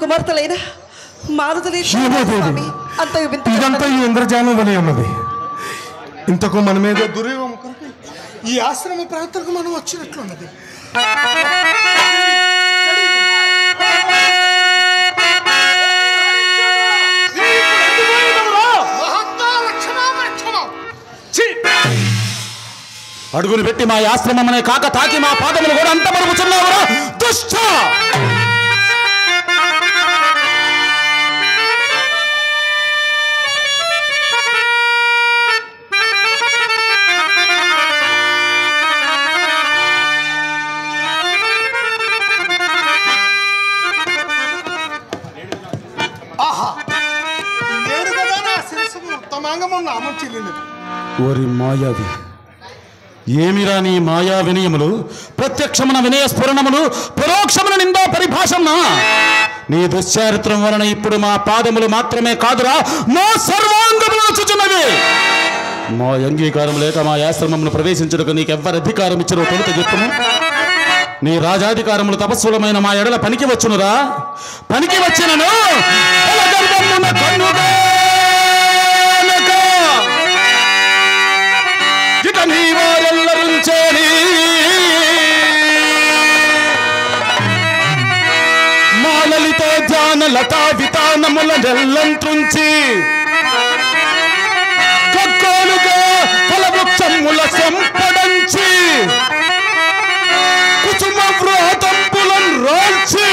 కుమార్తెలైన మారుతులే ఇదంతా ఈ ఇంద్రజాలం వలె ఉన్నది. ఇంతకు మనమేదో దుర్యోగం కొరకు ఈ ఆశ్రమ ప్రాంతాలకు మనం వచ్చినట్లున్నది. అడుగులు పెట్టి మా ఆశ్రమమనే కాక తాకి మా పాదములు కూడా అంత మరుగుచున్నావురా దుష్ట! ఓరి మాయావి, ఏమిరా నీ మాయా వినయములు? ప్రత్యక్షమున వినయ స్ఫురణములు, పరోక్షమున నిందా పరిభాషణ. నీ దుశ్చారిత్రం వలన ఇప్పుడు మా పాదములు మాత్రమే కాదురా, మా సర్వాంగములు వచ్చుచున్నవి. మా అంగీకారం లేక మా ఆశ్రమమును ప్రవేశించుటకు నీకెవ్వరు అధికారం ఇచ్చినో తొలుత చెప్పును. నీ రాజాధికారములు తపస్సులమైన మా ఎడల పనికి వచ్చునురా. పనికి వచ్చినను ఇక నీ వారెల్లరుంచేని మా లలిత ధ్యాన లతా వితానముల నెల్లంత్రుంచి కక్కోలుగా ఫలవృక్షముల సంపడంచి కుసుమ వ్రతంబులం రోల్చి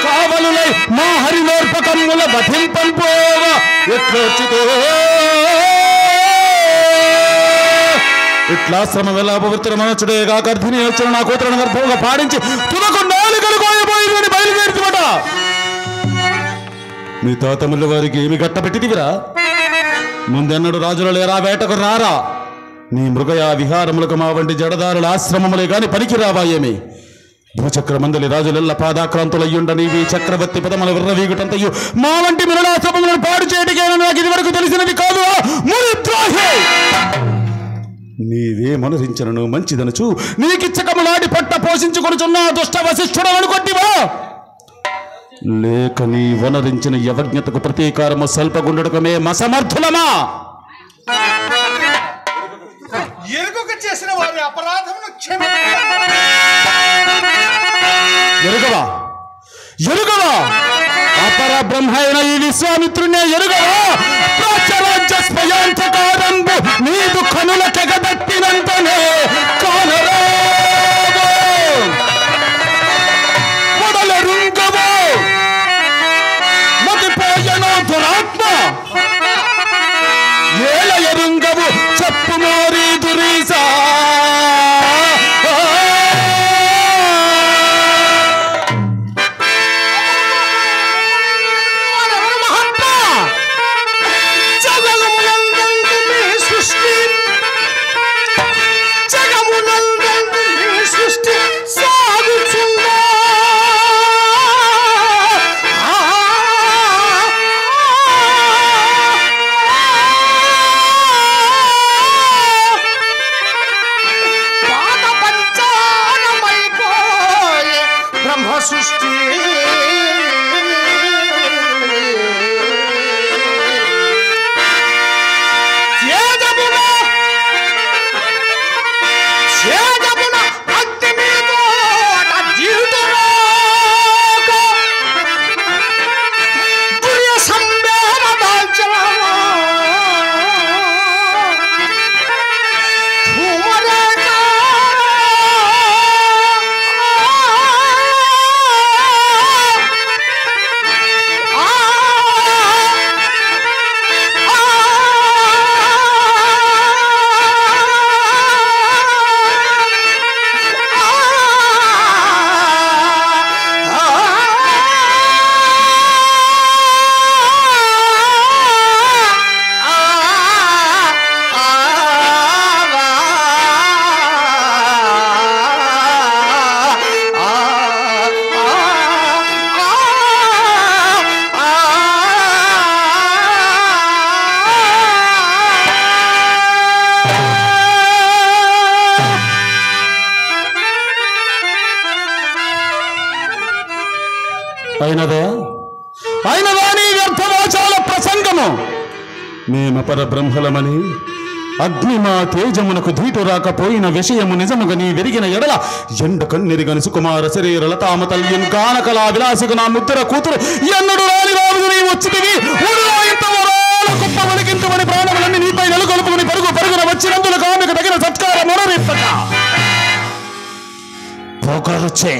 కావలులై మా హరినోర్పకముల వధింపంపోవ ఎట్లొచ్చితో ఇట్లా శ్రమ వెళ్ళాపవిత్ర మనచుడేగా గర్భిణి వచ్చిన నా కూతురుని గర్భంగా పాడించి తుదకు నాలుగలు కోయబోయిందని బయలుదేరుతున్నట. మీ తాతముల వారికి ఏమి గట్టబెట్టిదివిరా? ముందెన్నడు రాజులు లేరా, వేటకు రారా? నీ మృగయా విహారములకు మా వంటి జడదారుల ఆశ్రమములే గాని పనికి రావా ఏమి? భూచక్రమందలి రాజులెల్ల పాదాక్రాంతులయ్యుండ నీవి చక్రవర్తి పదముల విర్రవీగుటంతయు మా వంటి మిరణాశ్రమములను పాడు చేయటికేనా నాకు ఇది వరకు తెలిసినది కాదు. నీవే మనరించనను మంచిదనుచు నీకిచ్చకములాడి పట్ట పోషించుకొనుచున్న దుష్ట వశిష్ఠుడు అనుకొట్టివా? లేక నీ వనరించిన యవజ్ఞతకు ప్రతీకారము స్వల్పగుండటమే మసమర్థులమా? చేసిన వారి అపరాధమును ఎరుగవా ఎరుగవా అపర బ్రహ్మ అయిన ఈ విశ్వామిత్రునే ఎరుగవా? ప్రాచ్యరాజ్య స్వయాంతకారంబు నీదు కనుల తెగబెట్టినంతనే కానరావు పొడలరుంగవు మతిపోయను దురాత్మ ఏల ఎరుంగవు చెప్పు మోరీ దురీసా. అయినదా నీ వ్యర్థవాచాల ప్రసంగము? మేమపర బ్రహ్మలమని అగ్ని మా తేజమునకు ధీటు రాకపోయిన విషయము నిజముగా నీ వెరిగిన ఎడల ఎండ కన్నెరిగని సుకుమార శరీర లతామ తల్లిని కానకలా విలాసికు నా ముద్ర కూతురు ఎన్నడు రాని రాజు నీ వచ్చితివి కుప్పవలికింతమని ప్రాణములన్నీ నీపై నెలకొల్పుకుని పరుగున వచ్చినందున కామెకు తగిన సత్కార మొరరిప్పక పొగరుచే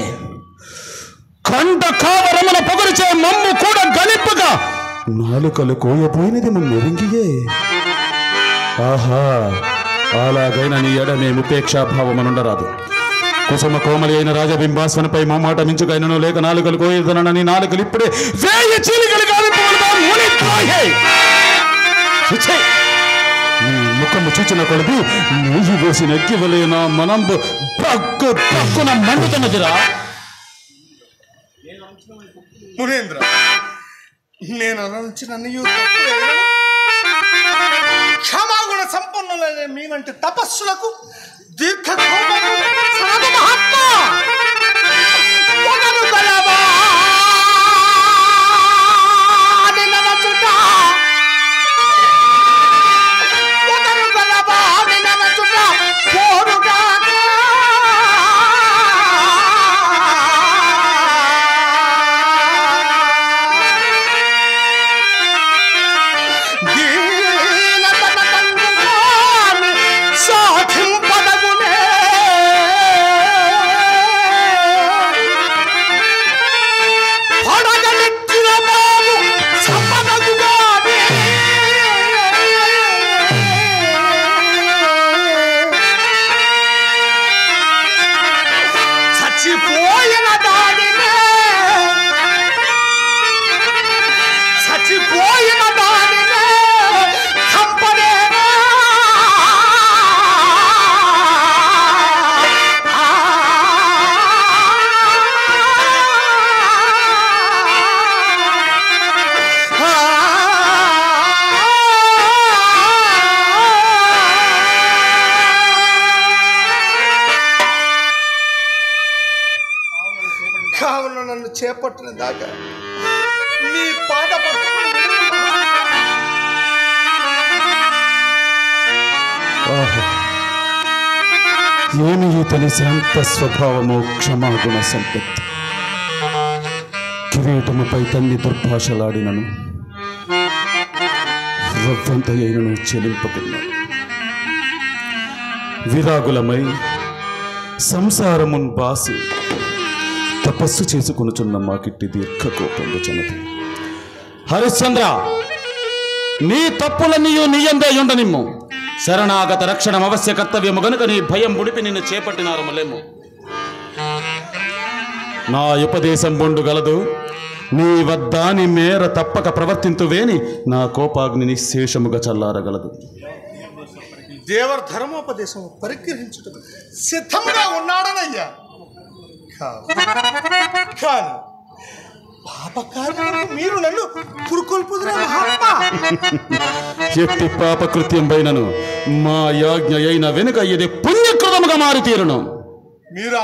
కంట కావరముల పొగరుచే మమ్ము కూడా గలిప్పక నాలుకలు కోయపోయినది మెరింగియే. ఆహా, అలాగైనా నీ ఎడ మేము ఉపేక్షాభావమనుండరాదు. కుసుమ కోమలి అయిన రాజబింబాస్వనిపై మా మాట మించుకైనను లేక నాలుకలు కోయదనని నాలుకలు ఇప్పుడే వేయి చీలికలు ముఖము చూచిన కొడుకు నెయ్యి వేసి నెక్కివలే నా మనంబు పక్కున మండుతున్నదిరా. మునేంద్ర, నేను అనంచిన క్షమాగుణ సంపన్నులైన మీ వంటి తపస్సులకు దీర్ఘ కావున నన్ను చేపట్టిన దాకా నీ పాద ఏమి ఇతని శాంత స్వభావము, క్షమాగుణ సంపత్తి. కిరీటముపై తన్ని దుర్భాషలాడినను రవ్వంత అయినను చెలింపకున్నాను. విరాగులమై సంసారమున్ బాసి తపస్సు చేసుకొనుచున్న మాకిట్టి దీర్ఘకోపంలో జనతి. హరిశ్చంద్ర, నీ తప్పులన్నీయు నీయందే ఉండనిమ్ము. శరణాగత రక్షణం అవశ్య కర్తవ్యము గనుక నీ భయం ముడిపి నిన్ను చేపట్టినారమలేము. నా ఉపదేశం బొండు గలదు. నీ వద్దాని మేర తప్పక ప్రవర్తింతువేని నా కోపాగ్ని నిశేషముగా చల్లారగలదు. దేవర్ ధర్మోపదేశం పరిగ్రహించుట సిద్ధంగా ఉన్నాడనయ్యా. కానీ పాపకార్యములకు మీరు నన్ను పురుకొల్పుదురా మహాత్మా. ఎట్టి పాపకృత్యం పైనను మా యాజ్ఞ అయిన వెనుక ఇది పుణ్యకృతముగా మారుతీరును. మీరు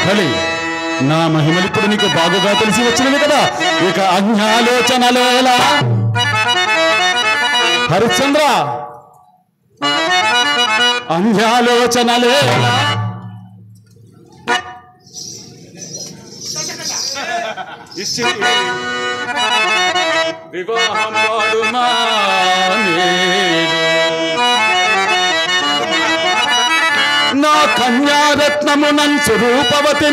బలి నా మహిమలిప్పుడు నీకు బాగుగా తెలిసి వచ్చినవి కదా. ఇక అజ్ఞాలోచనలేలా. హరిశ్చంద్ర, అన్యాలోచనలేలా. వివాహం వాడుమా నా కన్యారత్నమునన్ స్వరూపవతి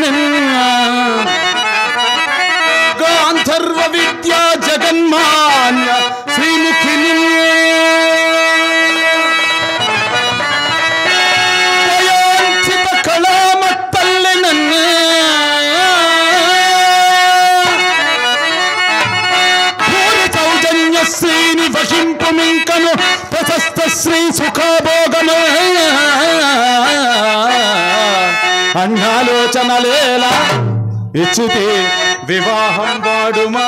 గాంధర్వ విద్యా జగన్మాన్య శ్రీముఖిని దయాంచిత కళామత్తల్లి నన్ను పూరి సౌజన్య శ్రీని వహింపుమింకను ప్రశస్త శ్రీ సుఖభోగమే. అన్యాలోచనలేలా ఇచ్చితే వివాహం వాడుమా.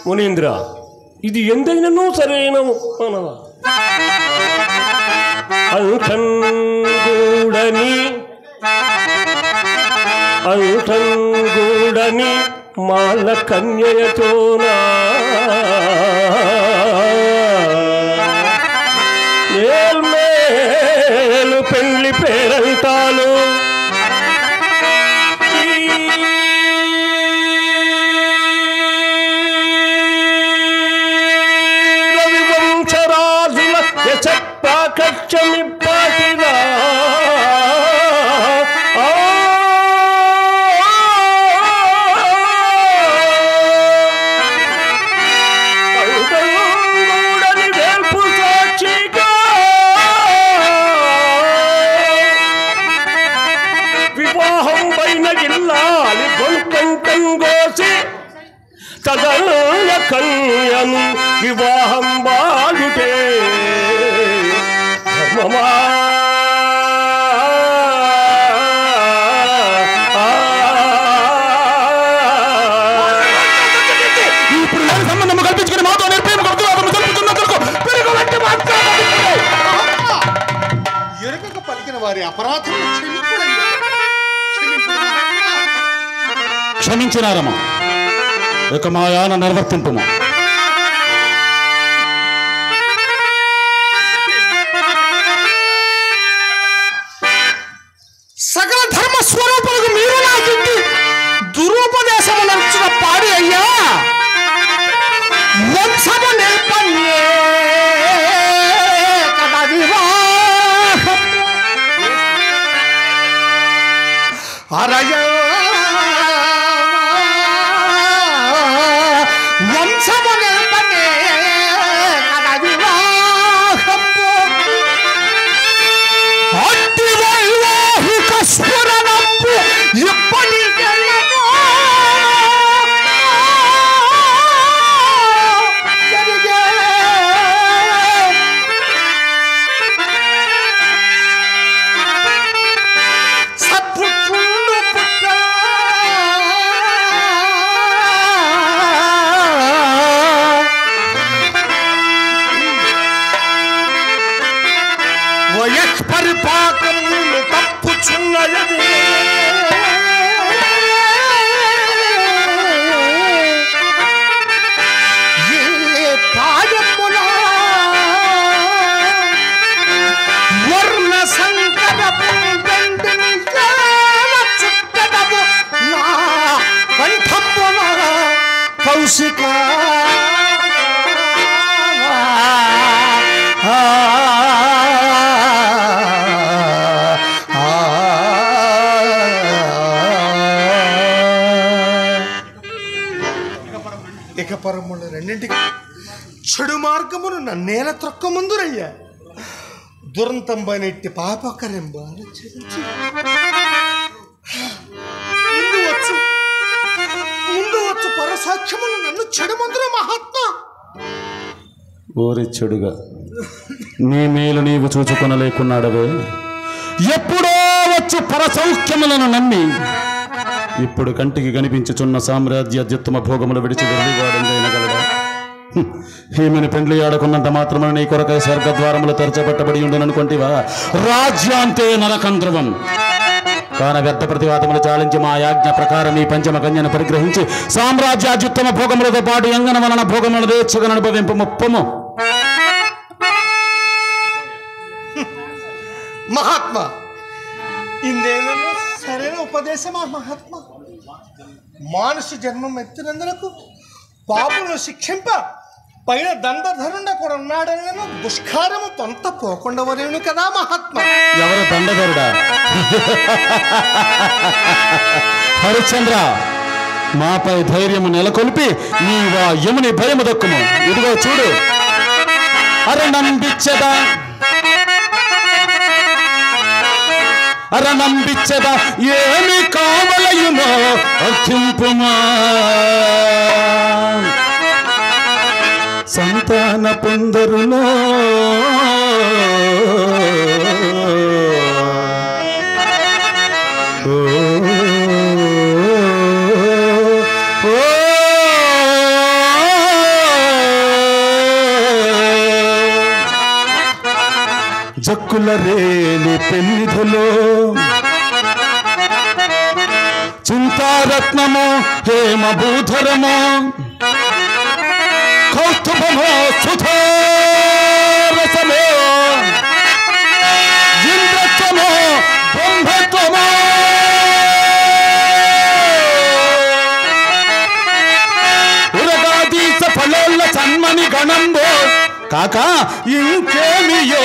మునీంద్ర, ఇది ఎంతైనను సరైన అంకన్ గూడని అంటంగూడని మాల కన్యతోనా మేలు పెళ్లి పేరంటాలు రవివంశరాజుల యశప్రాకక్షమి పాటిరా తదన కన్యను వివాహం బాలుటే ధర్మమా ఇప్పుడు నేను సంబంధం కల్పించుకుని మాతో ఎరుకక పలికిన వారి అపరాధం క్షమించినారమ్మా. ఇక మాయాన నిర్వర్తింపుము. సకల ధర్మ స్వరూపులకు మీరు నాకింటి దురుపదేశము నడుచున్న పాడి అయ్యా వంశము నిల్పన్యే కదా వివాహం అరయ వంశము నిల్పన్యే కదా వివాహం అట్టి వైవాహిక స్ఫురణంపు ఇప్పటికెళ్ళను జరిగే సత్పుత్రుడు పుట్ట వయఃపరిపాకములు తప్పుచున్నది ఏ పాదముల వర్ణ సంకటపు గండిని చుట్టదము నా కంఠమున కౌశిక ఇక పరములు రెండింటికి చెడు మార్గమును నన్నేల త్రొక్క ముందురయ్యా దురంతంబైనట్టి పాపకరెంబ ముందు వచ్చు పరసాక్ష్యమును నన్ను చెడు మందుర మహాత్మా. ఓరి చెడుగా నీ మేలు నీవు చూచుకొనలేకున్నాడవే. ఎప్పుడో వచ్చి పరసౌఖ్యములను నమ్మి ఇప్పుడు కంటికి కనిపించుచున్న సామ్రాజ్య అత్యుత్తమ భోగములు విడిచి వెళ్ళివాడైనగలడా? ఈమెను పెండ్లి ఆడుకున్నంత మాత్రమే నీ కొరకై స్వర్గద్వారములు తెరచబట్టబడి ఉండుననుకుంటివా? రాజ్యాంతే నరకంధ్రువం కాన వ్యర్థ ప్రతివాదములు చాలించి మా యాజ్ఞ ప్రకారం ఈ పంచమ కన్యను పరిగ్రహించి సామ్రాజ్యాత్యుత్తమ భోగములతో పాటు ఎంగన వలన భోగములు దేచ్చుగా అనుభవింపు ముప్పము. మహాత్మా ఇందేదో సరైన ఉపదేశమా మహాత్మా? మానుష జన్మం ఎత్తినందులకు పాపులను శిక్షింప పైన దండధరుండ కూడా ఉన్నాడని దుష్కారము తొంత పోకుండా వరేను కదా మహాత్మా. ఎవరు దండధరుడా? హరిశ్చంద్ర మాపై ధైర్యము నెలకొల్పి నీవా యముని భయము దక్కుము. ఇదిగో చూడు, అరణంబిచ్చదా అరణంబిచ్చదా ఏమి కావలయునో అర్థింపుమా. సంతాన పొందరులో జక్కుల రేలి పెన్నిధులో సీతారత్నమో హేమభూధరమో కౌస్తుభమో సుధారసమో ఇంద్రత్వమో బ్రహ్మత్వమో ఉరగాదీస ఫలోల్ల సన్మని గణంబో కాక ఇంకేమియో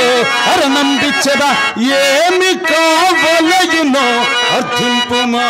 అరణంబిచ్చద ఏమి కావలయునో అర్థింపుమా